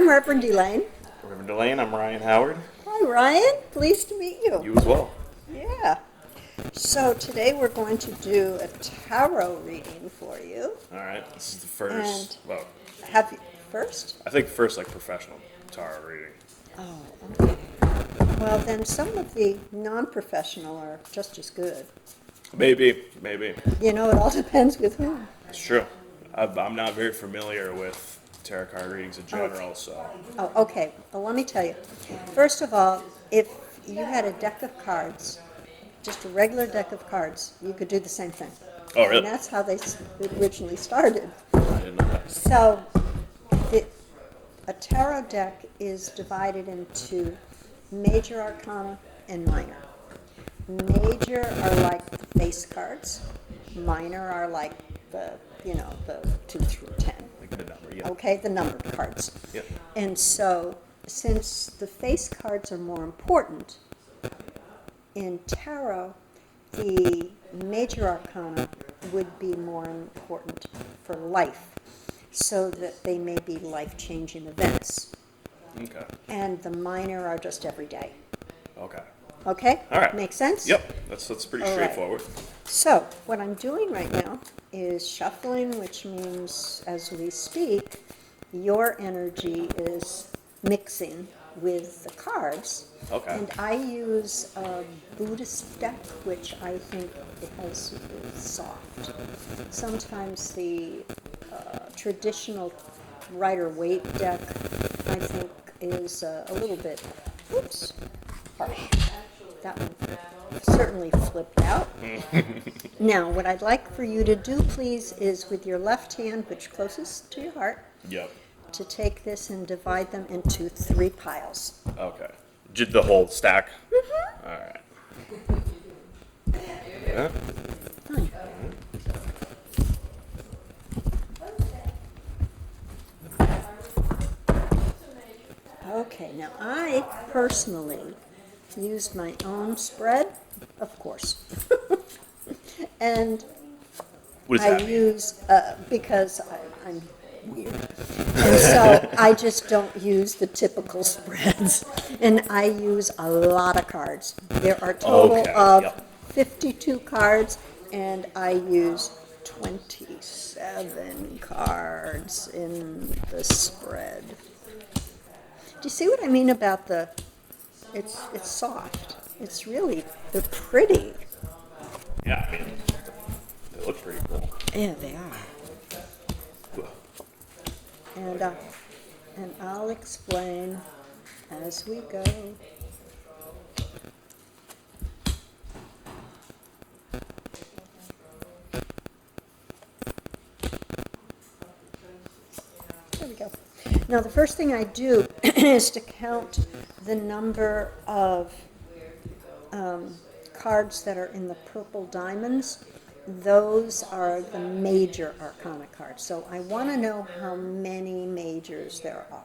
I'm Reverend Elaine. Reverend Elaine, I'm Ryan Howard. Hi, Ryan. Pleased to meet you. You as well. Yeah. So today we're going to do a tarot reading for you. All right, this is the first. And Well, have you first? I think first like professional tarot reading. Oh, okay. Well, then some of the non-professional are just as good. Maybe. You know, it all depends with whom. It's true. I'm not very familiar with tarot card readings in general, so. Oh, okay. Well, let me tell you. First of all, if you had a deck of cards, just a regular deck of cards, you could do the same thing. Oh, really? And that's how they originally started. I didn't know that. So, a tarot deck is divided into major arcana and minor. Major are like the face cards. Minor are like the 2 through 10. Like the number, yeah. Okay, the numbered cards. Yep. And so, since the face cards are more important, in tarot, the major arcana would be more important for life, so that they may be life-changing events. Okay. And the minor are just everyday. Okay. Okay? All right. Make sense? Yep. That's pretty All right. straightforward. So, what I'm doing right now is shuffling, which means as we speak, your energy is mixing with the cards. Okay. And I use a Buddhist deck, which I think is soft. Sometimes the traditional Rider-Waite deck, I think, is a little bit, harsh. That one certainly flipped out. Now, what I'd like for you to do, please, is with your left hand, which closest to your heart, Yep. to take this and divide them into 3 piles. Okay. Did the whole stack? Mm-hmm. All right. Yeah. Okay, now I personally used my own spread, of course. And What does I that mean? use, because I'm weird. And so I just don't use the typical spreads. And I use a lot of cards. There are a total Okay, of yep. 52 cards, and I use 27 cards in the spread. Do you see what I mean about it's soft. It's really, they're pretty. Yeah, I mean, they look pretty cool. Yeah, they are. And I'll explain as we go. There we go. Now, the first thing I do is to count the number of cards that are in the purple diamonds. Those are the major arcana cards. So I want to know how many majors there are.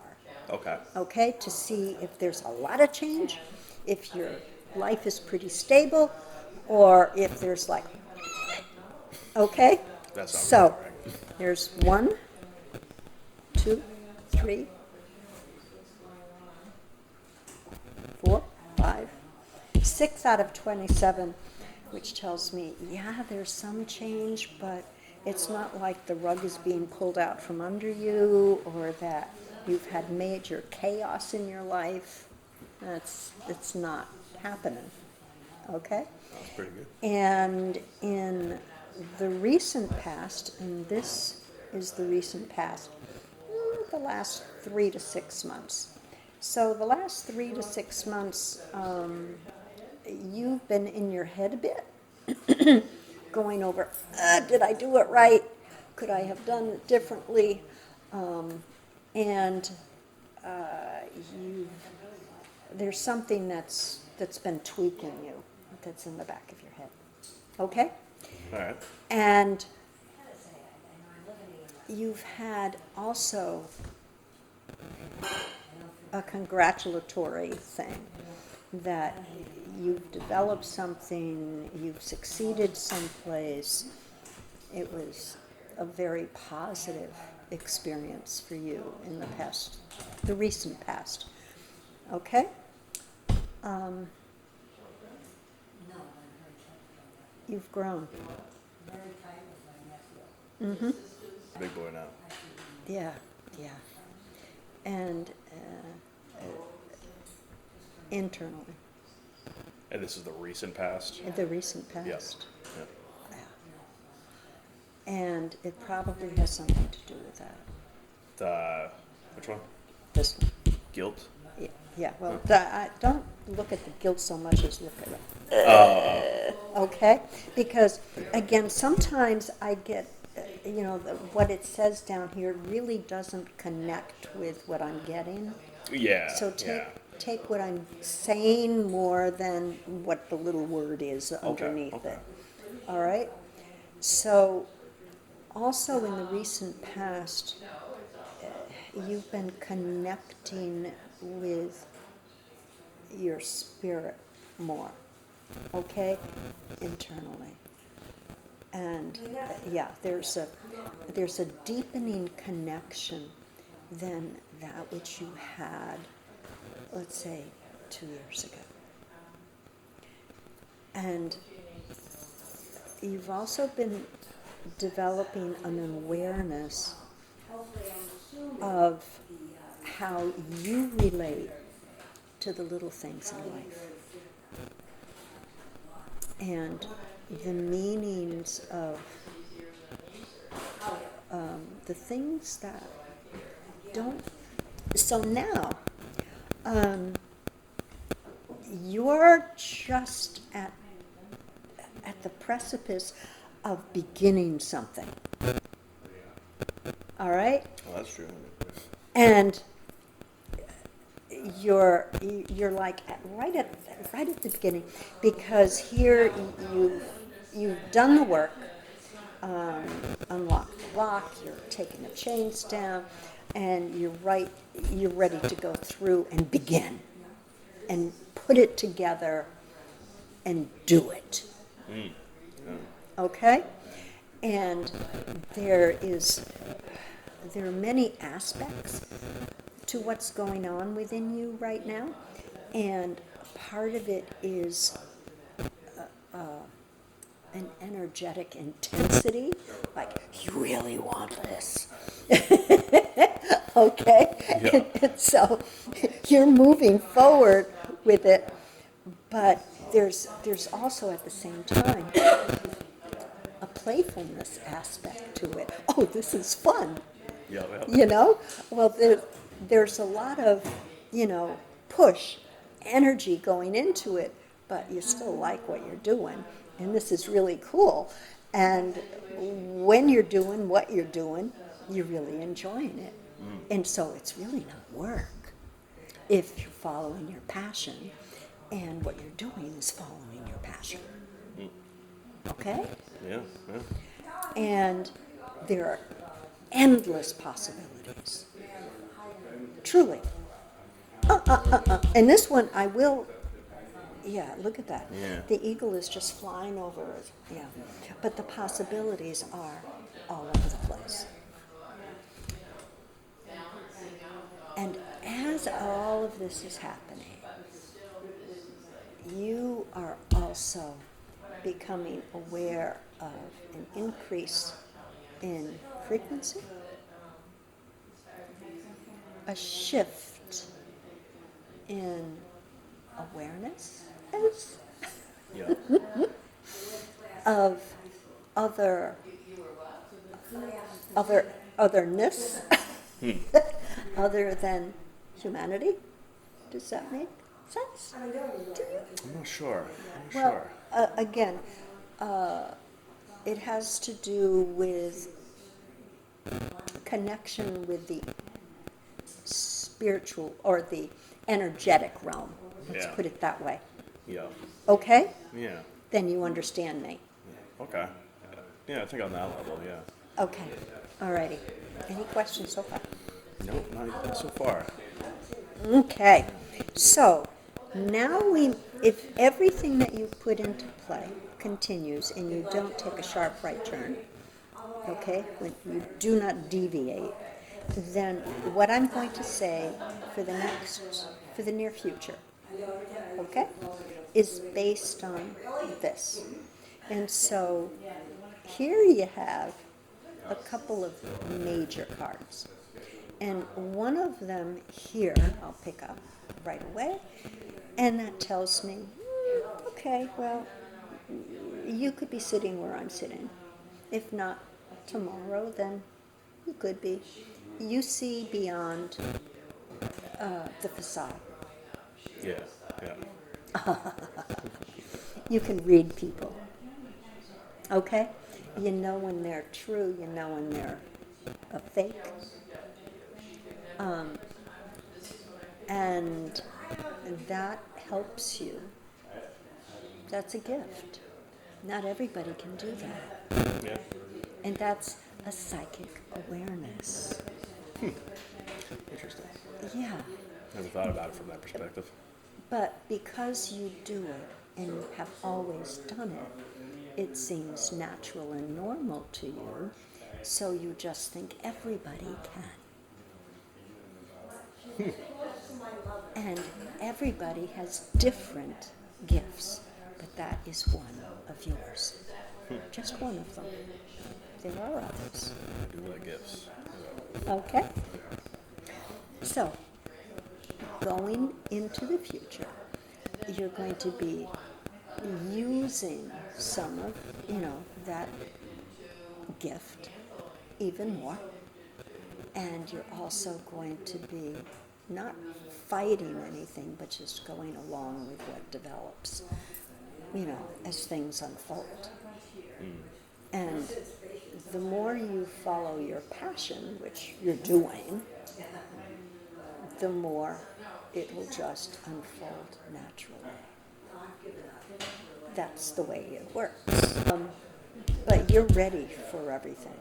Okay. Okay, to see if there's a lot of change, if your life is pretty stable, or if there's like, okay? That sounds So, about right. there's 1, 2, 3, 4, 5, 6 out of 27, which tells me, yeah, there's some change, but it's not like the rug is being pulled out from under you, or that you've had major chaos in your life. It's not happening, okay? That's pretty good. And in the recent past, and this is the recent past, the last 3 to 6 months. So the last 3 to 6 months, you've been in your head a bit, going over, did I do it right? Could I have done it differently? And there's something that's been tweaking you, that's in the back of your head. Okay? All right. And you've had also a congratulatory thing, that you've developed something, you've succeeded someplace. It was a very positive experience for you in the past, the recent past. Okay? You've grown. Mm-hmm. Big boy now. Yeah, yeah. And internally, And this is the recent past. the recent Yep. past. Yep. Yeah. And it probably has something to do with that. Which one? This one. Guilt. Yeah, yeah. Well, I don't look at the guilt so much as look at it. Okay? Because, again, sometimes I get, what it says down here really doesn't connect with what I'm getting. Yeah. So yeah. take what I'm saying more than what the little word is underneath okay. it. All right? So, also in the recent past, you've been connecting with your spirit more, okay, internally. And yeah, there's a deepening connection than that which you had, let's say, 2 years ago. And you've also been developing an awareness of how you relate to the little things in life and the meanings of the things that don't. So now, you're just at the precipice of beginning something. All right? Well, that's true. And you're like right at the beginning, because here you've done the work, unlocked the lock, you're taking the chains down, and you're ready to go through and begin and put it together and do it. Okay? And there are many aspects to what's going on within you right now, and part of it is an energetic intensity, like you really want this. Okay? Yeah. And so you're moving forward with it, but there's also at the same time a playfulness aspect to it. Oh, this is fun. Yeah. Well, there's a lot of, push, energy going into it, but you still like what you're doing, and this is really cool. And when you're doing what you're doing, you're really enjoying it. And so it's really not work if you're following your passion, and what you're doing is following your passion. Okay? Yeah. Yeah. And there are endless possibilities. Truly. And this one I will, yeah, look at that. Yeah. The eagle is just flying over it. Yeah. But the possibilities are all over the place. And as all of this is happening, you are also becoming aware of an increase in frequency, a shift in awareness Yeah. of otherness other than humanity. Does that make sense to you? I'm not sure. Well, again, it has to do with connection with the spiritual or the energetic realm. Let's Yeah. put it that way. Yeah. Okay? Yeah. Then you understand me. Okay. Yeah, I think on that level, yeah. Okay. Alrighty. Any questions so far? No, not so far. Okay. So now if everything that you put into play continues and you don't take a sharp right turn, okay, when you do not deviate, then what I'm going to say for the near future, okay, is based on this. And so here you have a couple of major cards. And one of them here, I'll pick up right away, and that tells me, okay, well, you could be sitting where I'm sitting. If not tomorrow, then you could be. You see beyond the facade. Yeah, yeah. You can read people. Okay? You know when they're true, you know when they're a fake. And that helps you. That's a gift. Not everybody can do that. Yeah. And that's a psychic awareness. Interesting. Yeah. Never thought about it from that perspective. But because you do it and you have always done it, it seems natural and normal to you, so you just think everybody can. And everybody has different gifts, but that is one of yours. Just one of them. There are others. I do like gifts. Okay? So, going into the future, you're going to be using some of, that gift even more. And you're also going to be not fighting anything, but just going along with what develops, as things unfold. And the more you follow your passion, which you're doing, the more it will just unfold naturally. That's the way it works. But you're ready for everything.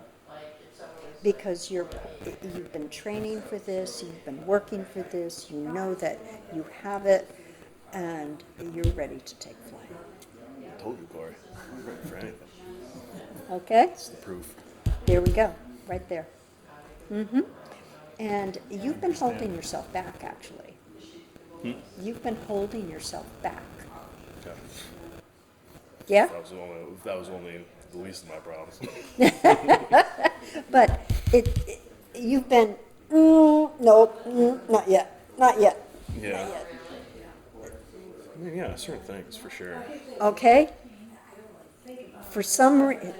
Because you've been training for this, you've been working for this, you know that you have it, and you're ready to take flight. I told you, Corey. I'm ready for anything. Okay? It's the proof. There we go, right there. And you've been holding yourself back, actually. You've been holding yourself back. Okay. Yeah? That was only the least of my problems. But you've been, nope, not yet, not yet. Yeah. Not yet. I mean, yeah, certain things for sure. Okay? For some reason,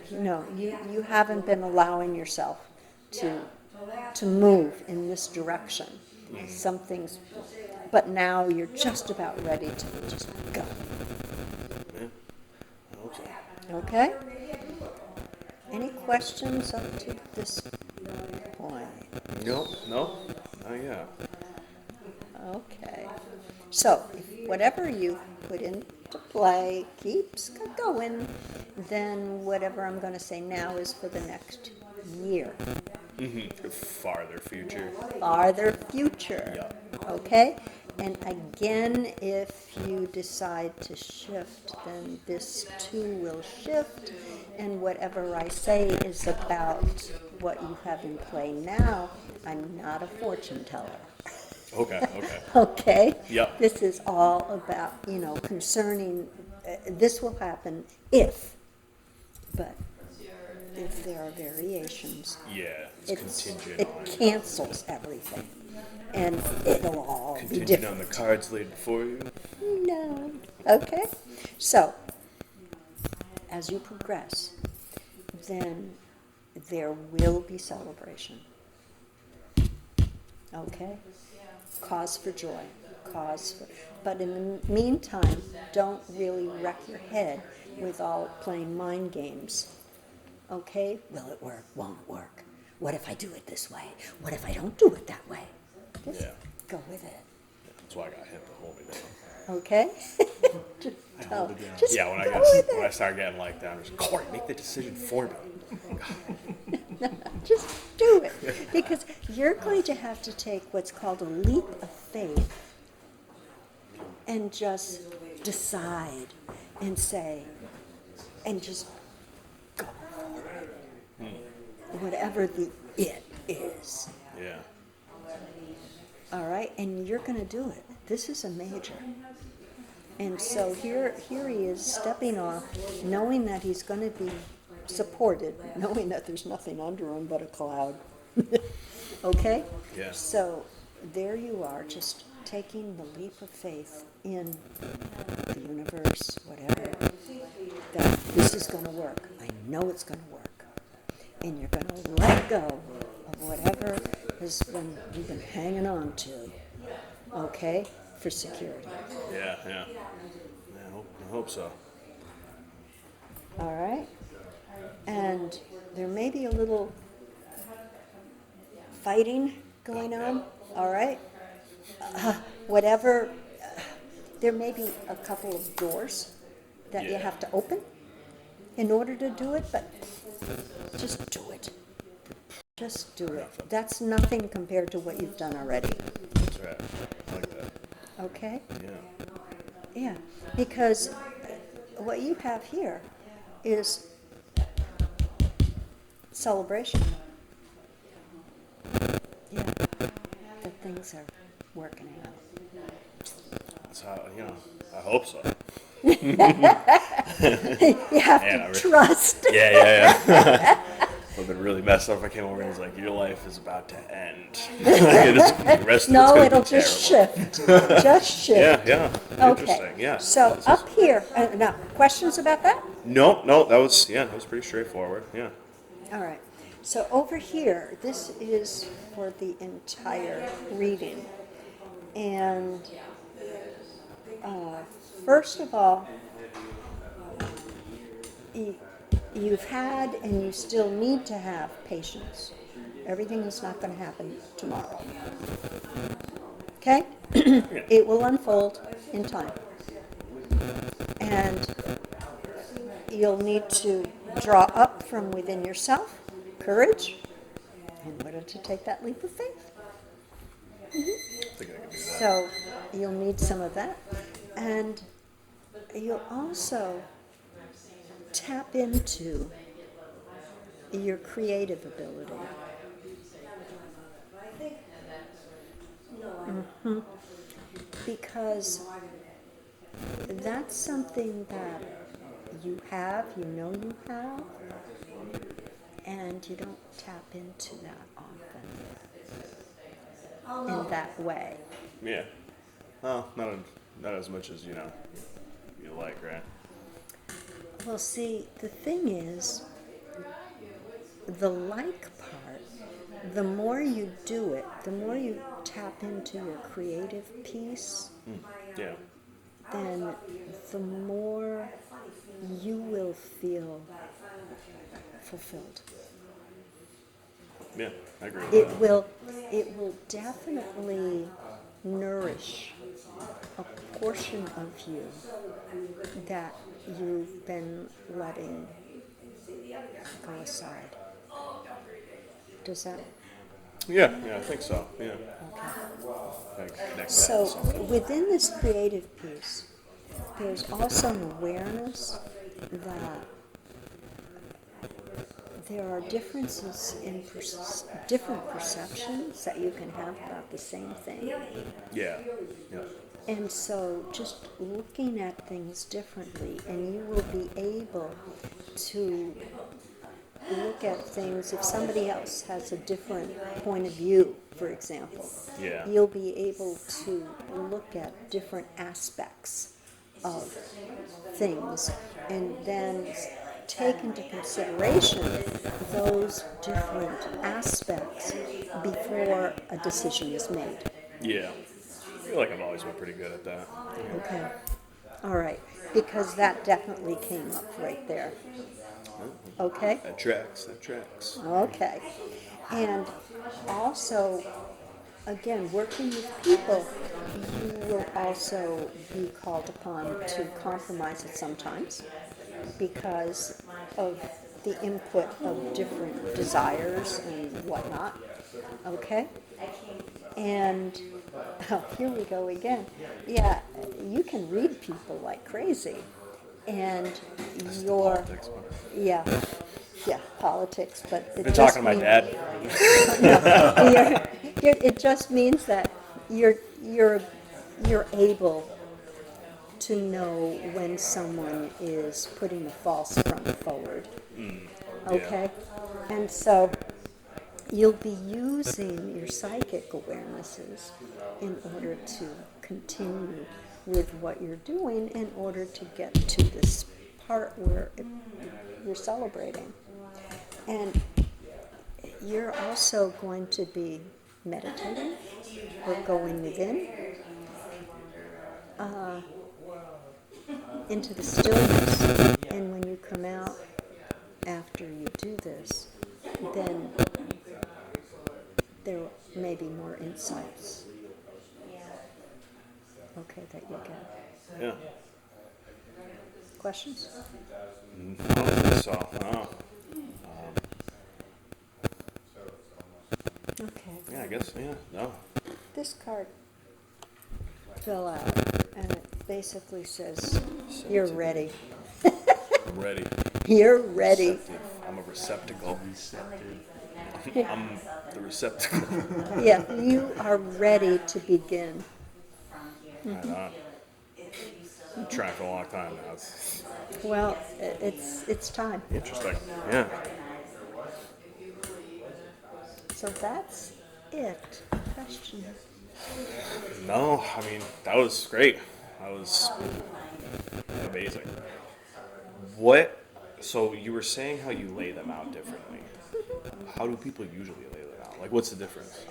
you haven't been allowing yourself to move in this direction. Some things, but now you're just about ready to just go. Yeah. I hope so. Okay? Any questions up to this point? No, not yet. Okay. So, if whatever you put into play keeps going, then whatever I'm going to say now is for the next year. Farther future. Farther future. Yeah. Okay? And again, if you decide to shift, then this too will shift. And whatever I say is about what you have in play now. I'm not a fortune teller. Okay. Okay? Yep. This is all about, concerning, this will happen if, but if there are variations, Yeah, it's contingent it on cancels everything. And it'll all be contingent different. on the cards laid before you. No. Okay? So, as you progress, then there will be celebration. Okay? Cause for joy. But in the meantime, don't really wreck your head with all playing mind games. Okay? Will it work? Won't it work? What if I do it this way? What if I don't do it that way? Just go with it. That's why I got him to hold me down. Okay? Just Yeah, when go with I it. start getting like that, I'm just Corey, make the decision for me. Just do it. Because you're going to have to take what's called a leap of faith and just decide and say, and just go for it. whatever the it is. Yeah. All right, and you're going to do it. This is a major. And so here he is stepping off, knowing that he's going to be supported, knowing that there's nothing under him but a cloud. Okay? Yeah. So there you are, just taking the leap of faith in the universe, whatever, that this is going to work. I know it's going to work. And you're going to let go of whatever you've been hanging on to, okay, for security. Yeah. Yeah. I hope so. All right? And there may be a little fighting going on, all right? Whatever, there may be a couple of doors that you Yeah. have to open in order to do it, but just do it. Just do it. That's nothing compared to what you've done already, That's right. I like that. okay? Yeah. Yeah, because what you have here is celebration. Yeah, that things are working out. That's how, I hope so. You have Man, to trust. Yeah. Would have been really messed up if I came over and was like, your life is about to end. The rest of No, it's it'll gonna be just terrible. shift. Just shift. Yeah. Okay. Interesting. Yeah. So up here, now, questions about that? No, that was pretty straightforward. Yeah. All right. So over here, this is for the entire reading. And first of all, you've had and you still need to have patience. Everything is not going to happen tomorrow. Okay? It will unfold in time. And you'll need to draw up from within yourself courage in order to take that leap of faith. I think I can do that. So you'll need some of that. And you'll also tap into your creative ability. Because that's something that you have, you have, and you don't tap into that often in that way. Yeah. Well, not as much as you like, right? Well, see, the thing is, the like part, the more you do it, the more you tap into your creative piece, Yeah. then the more you will feel fulfilled. Yeah, I agree with It will definitely nourish a portion of you that you've been letting go aside. Does that? Yeah, I think so. Yeah. Okay. I connect that So to something. within this creative piece, there's also an awareness that there are differences in different perceptions that you can have about the same thing. Yeah. And so just looking at things differently, and you will be able to look at things if somebody else has a different point of view, for example. Yeah. You'll be able to look at different aspects of things and then take into consideration those different aspects before a decision is made. Yeah. I feel like I've always been pretty good at that. Okay. All right. Because that definitely came up right there. Okay? That tracks. Okay. And also, again, working with people, you will also be called upon to compromise at sometimes because of the input of different desires and whatnot. Okay? And here we go again. Yeah, you can read people like crazy. And your, Politics, but- yeah, politics, but it Been just talking to my means- dad. It just means that you're able to know when someone is putting a false front forward. Okay? And so you'll be using your psychic awarenesses in order to continue with what you're doing in order to get to this part where you're celebrating. And you're also going to be meditating or going within into the stillness. And when you come out after you do this, then there may be more insights, okay, that you get. Yeah. Questions? I don't think so. No. Okay. Yeah, I guess. Yeah. No. This card fill out, and it basically says, you're ready. I'm ready. You're ready. Receptive. I'm a receptacle. I'm the receptacle. Yeah, you are ready to begin. Right on. I'm trying for a long time now. It's Well, it's time. interesting. Yeah. So that's it. Question. No, I mean, that was great. That was amazing. So you were saying how you lay them out differently. How do people usually lay them out? Like, what's the difference?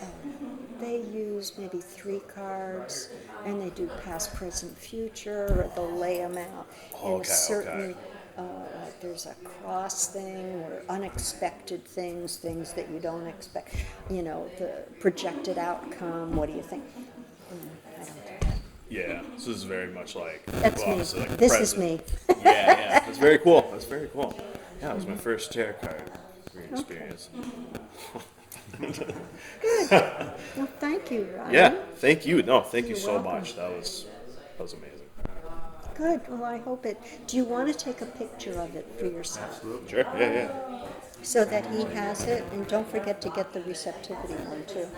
They use maybe 3 cards, and they do past, present, future, or they'll lay them out in Okay, a certain. okay. Like there's a cross thing, or unexpected things that you don't expect. You know, the projected outcome. What do you think? I don't do that. Yeah, so this is very much like That's me. obviously, like This present. is me. Yeah. That's very cool. That's very cool. Yeah, it was my first tarot card experience. Well, thank you, Ryan. Yeah, thank you. No, thank you You're so welcome. much. That was amazing. Good. Well, I hope it. Do you want to take a picture of it for yourself Sure. Yeah. so that he has it? And don't forget to get the receptivity one too.